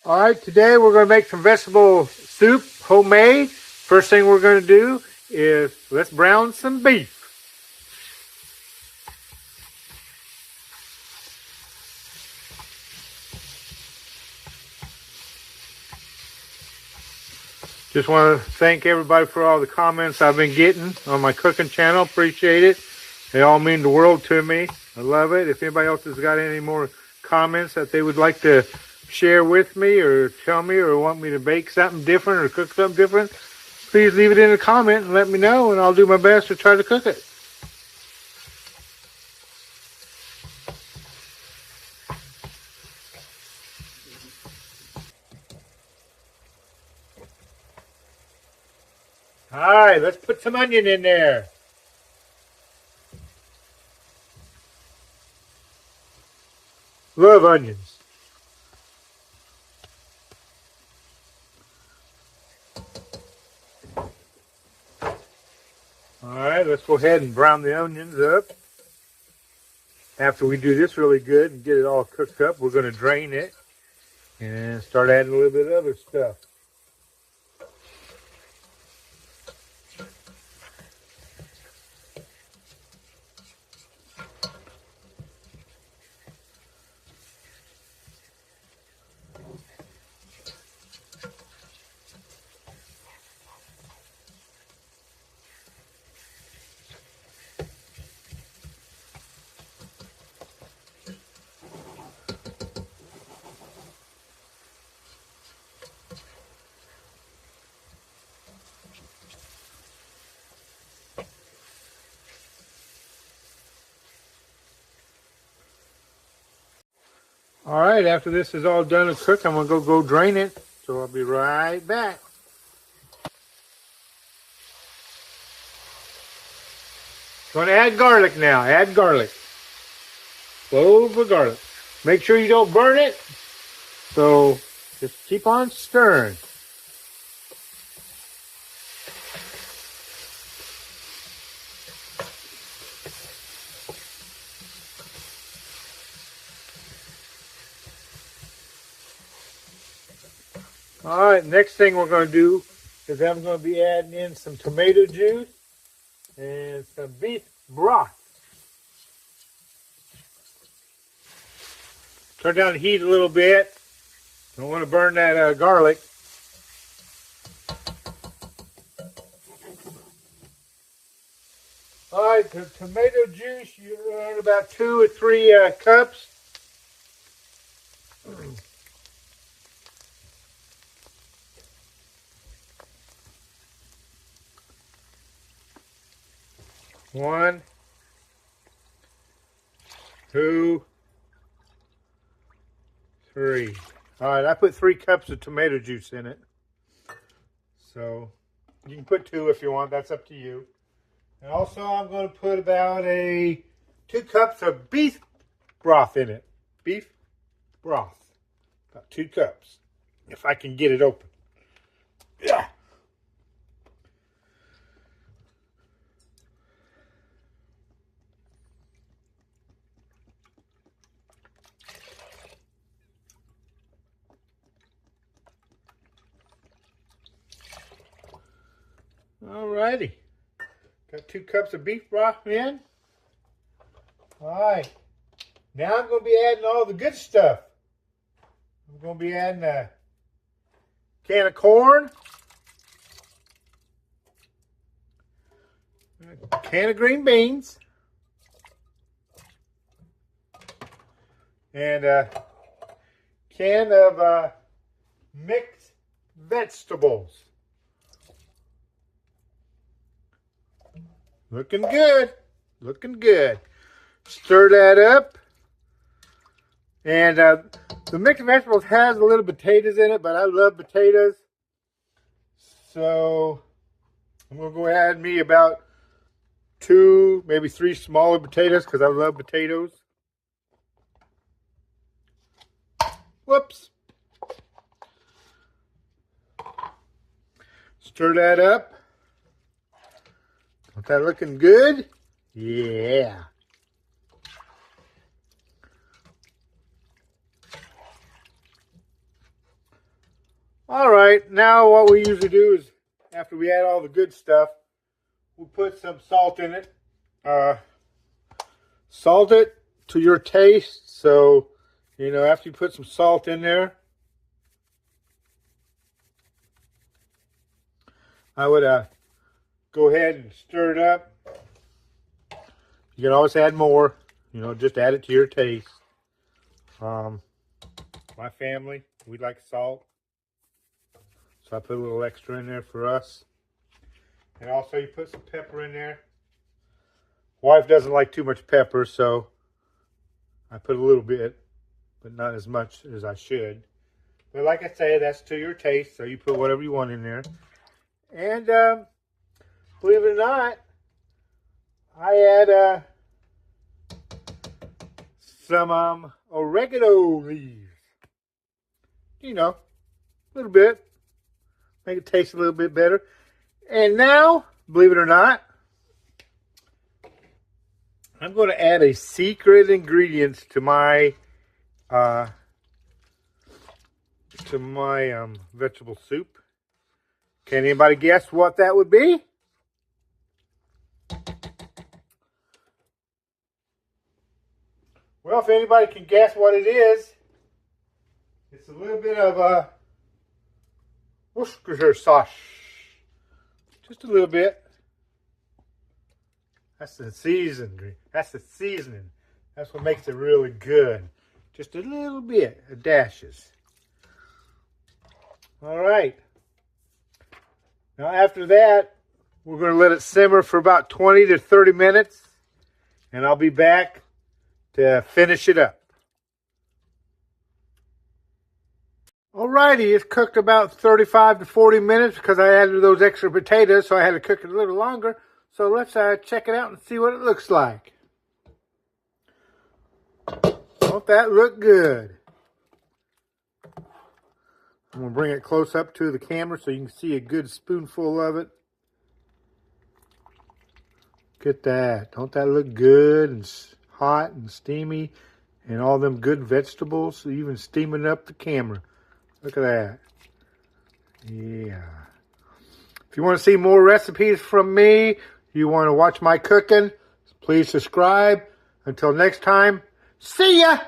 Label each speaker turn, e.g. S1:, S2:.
S1: All right, today we're going to make some vegetable soup, homemade. First thing we're going to do is let's brown some beef. Just want to thank everybody for all the comments I've been getting on my cooking channel. Appreciate it. They all mean the world to me. I love it. If anybody else has got any more comments that they would like to share with me or tell me or want me to bake something different or cook something different, please leave it in a comment and let me know, and I'll do my best to try to cook it. All right, let's put some onion in there. Love onions. All right, let's go ahead and brown the onions up. After we do this really good and get it all cooked up, we're going to drain it and start adding a little bit of other stuff. All right, after this is all done and cooked, I'm going to go drain it. So I'll be right back. Going to add garlic now. Add garlic. Clove of garlic. Make sure you don't burn it. So just keep on stirring. All right, next thing we're going to do is I'm going to be adding in some tomato juice and some beef broth. Turn down the heat a little bit. Don't want to burn that garlic. All right, the tomato juice, you add about 2 or 3 cups. One, 2, 3. All right, I put 3 cups of tomato juice in it. So you can put 2 if you want. That's up to you. And also I'm going to put about 2 cups of beef broth in it. Beef broth. About 2 cups. If I can get it open. Yeah. Alrighty. Got 2 cups of beef broth in. Alright. Now I'm going to be adding all the good stuff. I'm going to be adding a can of corn. A can of green beans. And a can of mixed vegetables. Looking good. Looking good. Stir that up. And the mixed vegetables has a little potatoes in it, but I love potatoes. So I'm going to go add me about 2, maybe 3 smaller potatoes because I love potatoes. Whoops. Stir that up. Is that looking good? Yeah. All right, now what we usually do is, after we add all the good stuff, we put some salt in it. Salt it to your taste. So, you know, after you put some salt in there, I would go ahead and stir it up. You can always add more. You know, just add it to your taste. My family, we like salt. So I put a little extra in there for us. And also you put some pepper in there. Wife doesn't like too much pepper, so I put a little bit, but not as much as I should. But like I say, that's to your taste, so you put whatever you want in there. And believe it or not, I add some oregano leaves. You know, a little bit. Make it taste a little bit better. And now, believe it or not, I'm going to add a secret ingredient to my vegetable soup. Can anybody guess what that would be? Well, if anybody can guess what it is, it's a little bit of Worcestershire sauce. Just a little bit. That's the seasoning. That's the seasoning. That's what makes it really good. Just a little bit of dashes. All right. Now after that, we're going to let it simmer for about 20 to 30 minutes. And I'll be back to finish it up. Alrighty, it's cooked about 35 to 40 minutes because I added those extra potatoes, so I had to cook it a little longer. So let's check it out and see what it looks like. Don't that look good? I'm going to bring it close up to the camera so you can see a good spoonful of it. Look at that. Don't that look good and hot and steamy? And all them good vegetables, even steaming up the camera. Look at that. Yeah. If you want to see more recipes from me, you want to watch my cooking, please subscribe. Until next time, see ya!